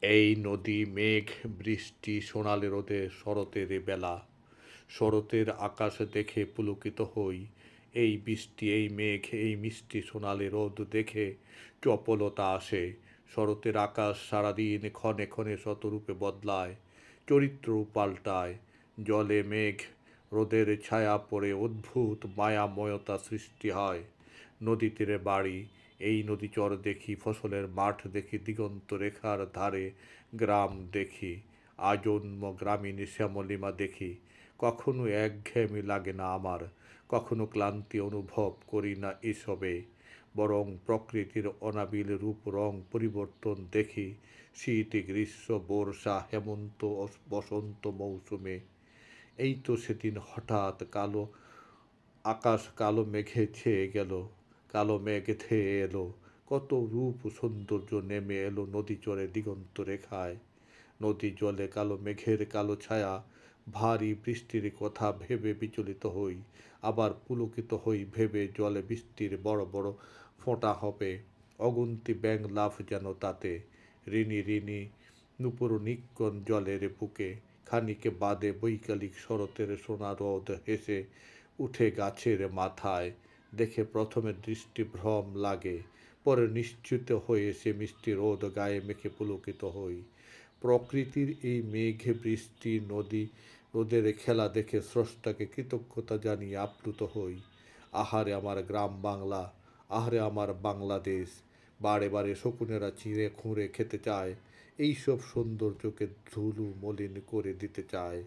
এই নদী মেঘ বৃষ্টি সোনালি রোদে শরতের এ বেলা শরতের আকাশ দেখে পুলকিত হই এই বৃষ্টি এই মেঘ এই মিষ্টি সোনালি রোদ দেখে চপলতা আসে শরতের আকাশ সারাদিন ক্ষণে ক্ষণে শতরূপে বদলায় চরিত্র পাল্টায় জলে মেঘ রোদের ছায়া পড়ে অদ্ভুত মায়াময়তা সৃষ্টি হয় নদী তীরে বাড়ি এই নদীচর দেখি ফসলের মাঠ দেখি দিগন্ত রেখার ধারে গ্রাম দেখি আজন্ম গ্রামীণ শ্যামলিমা দেখি কখনো একঘেয়েমি লাগে না আমার কখনো ক্লান্তি অনুভব করি না এসবে বরং প্রকৃতির অনাবিল রূপ রং পরিবর্তন দেখি শীত গ্রীষ্ম বর্ষা হেমন্ত বসন্ত মৌসুমে এই তো সেদিন হঠাৎ কালো আকাশ কালো মেঘে ছেয়ে গেল কালো মেঘ ধেয়ে এলো কত রূপ সৌন্দর্য নেমে এলো নদী চরে দিগন্ত রেখায় নদী জলে কালো মেঘের কালো ছায়া ভারী বৃষ্টির কথা ভেবে বিচলিত হই আবার পুলকিত হই ভেবে জলে বৃষ্টির বড় বড় ফোঁটা হবে অগুন্তি ব্যাঙ লাফ যেন তাতে ঋণী ঋণী নুপুর নিক্কণ জলের বুকে খানিকে বাদে বৈকালিক শরতের সোনা রোদ হেসে উঠে গাছের মাথায় দেখে প্রথমে দৃষ্টি ভ্রম লাগে পরে নিশ্চিত হয়ে সে মিষ্টি রোদ গায়ে মেখে পুলকিত হই প্রকৃতির এই মেঘে বৃষ্টি নদী রোদের খেলা দেখে স্রষ্টাকে কৃতজ্ঞতা জানিয়ে আপ্লুত হই আহারে আমার গ্রাম বাংলা আহারে আমার বাংলাদেশ বারে বারে শকুনেরা চিঁড়ে খুঁড়ে খেতে চায় এইসব সৌন্দর্যকে ধুলো মলিন করে দিতে চায়